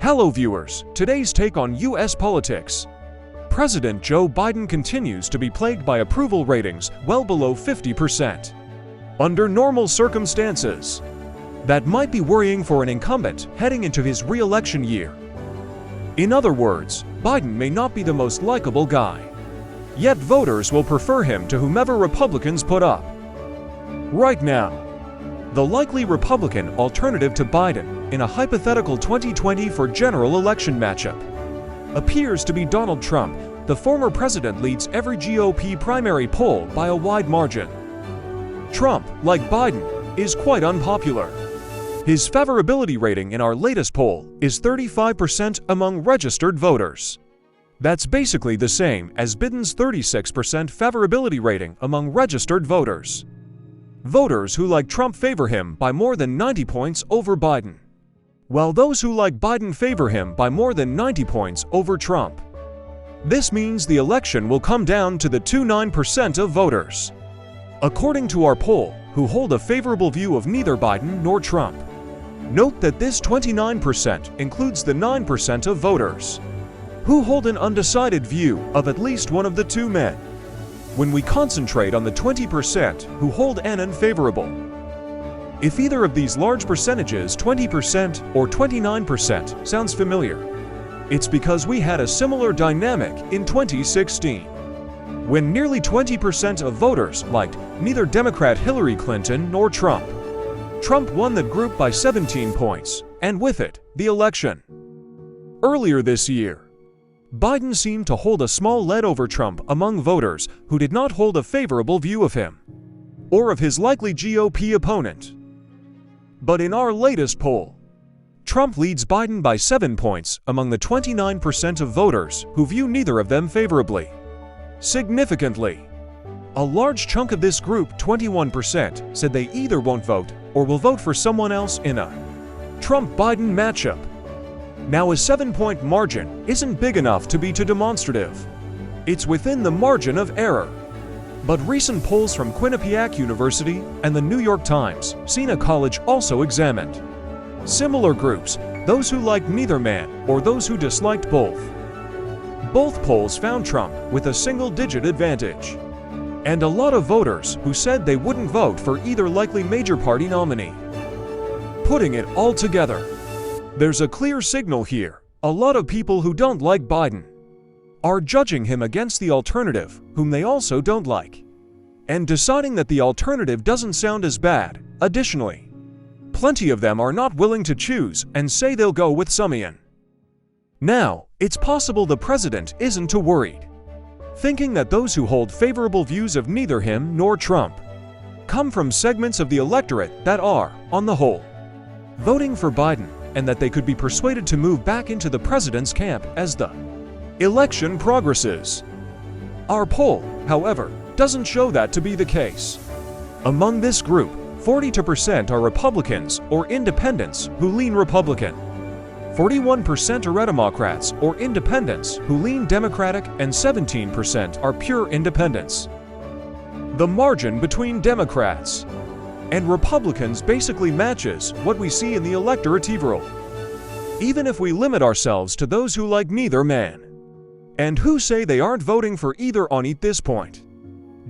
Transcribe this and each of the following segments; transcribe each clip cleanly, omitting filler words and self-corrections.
Hello viewers, today's take on US politics. President Joe Biden continues to be plagued by approval ratings well below 50%. Under normal circumstances, that might be worrying for an incumbent heading into his re-election year. In other words, Biden may not be the most likable guy. Yet voters will prefer him to whomever Republicans put up. Right now, the likely Republican alternative to Biden in a hypothetical 2020 for general election matchup appears to be Donald Trump. The former president leads every GOP primary poll by a wide margin. Trump, like Biden, is quite unpopular. His favorability rating in our latest poll is 35% among registered voters. That's basically the same as Biden's 36% favorability rating among registered voters. Voters who like Trump favor him by more than 90 points over Biden, while those who like Biden favor him by more than 90 points over Trump. This means the election will come down to the 29% of voters, according to our poll, who hold a favorable view of neither Biden nor Trump. Note that this 29% includes the 9% of voters who hold an undecided view of at least one of the two men. When we concentrate on the 20% who hold an unfavorable, if either of these large percentages, 20% or 29%, sounds familiar, it's because we had a similar dynamic in 2016, when nearly 20% of voters liked neither Democrat Hillary Clinton nor Trump. Trump won that group by 17 points, and with it, the election. Earlier this year, Biden seemed to hold a small lead over Trump among voters who did not hold a favorable view of him or of his likely GOP opponent. But in our latest poll, Trump leads Biden by 7 points among the 29% of voters who view neither of them favorably. Significantly, a large chunk of this group, 21%, said they either won't vote or will vote for someone else in a Trump-Biden matchup. Now, a 7-point margin isn't big enough to be too demonstrative. It's within the margin of error. But recent polls from Quinnipiac University and the New York Times, Siena College, also examined similar groups, those who liked neither man or those who disliked both. Both polls found Trump with a single-digit advantage, and a lot of voters who said they wouldn't vote for either likely major party nominee. Putting it all together, there's a clear signal here. A lot of people who don't like Biden are judging him against the alternative, whom they also don't like, and deciding that the alternative doesn't sound as bad. Additionally, plenty of them are not willing to choose and say they'll go with Sumian. Now, it's possible the president isn't too worried, thinking that those who hold favorable views of neither him nor Trump come from segments of the electorate that are, on the whole, voting for Biden, and that they could be persuaded to move back into the president's camp as the election progresses. Our poll, however, doesn't show that to be the case. Among this group, 42% are Republicans or independents who lean Republican. 41% are Democrats or independents who lean Democratic, and 17% are pure independents. The margin between Democrats and Republicans basically matches what we see in the electorate. Even if we limit ourselves to those who like neither man and who say they aren't voting for either on at this point,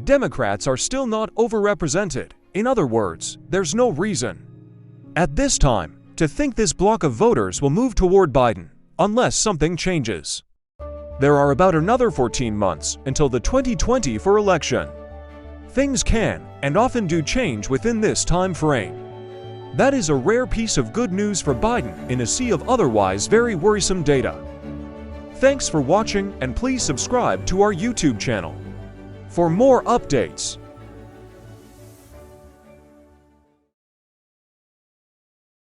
Democrats are still not overrepresented. In other words, there's no reason at this time to think this bloc of voters will move toward Biden unless something changes. There are about another 14 months until the 2020 election. Things can and often do change within this time frame. That is a rare piece of good news for Biden in a sea of otherwise very worrisome data. Thanks for watching, and please subscribe to our YouTube channel for more updates.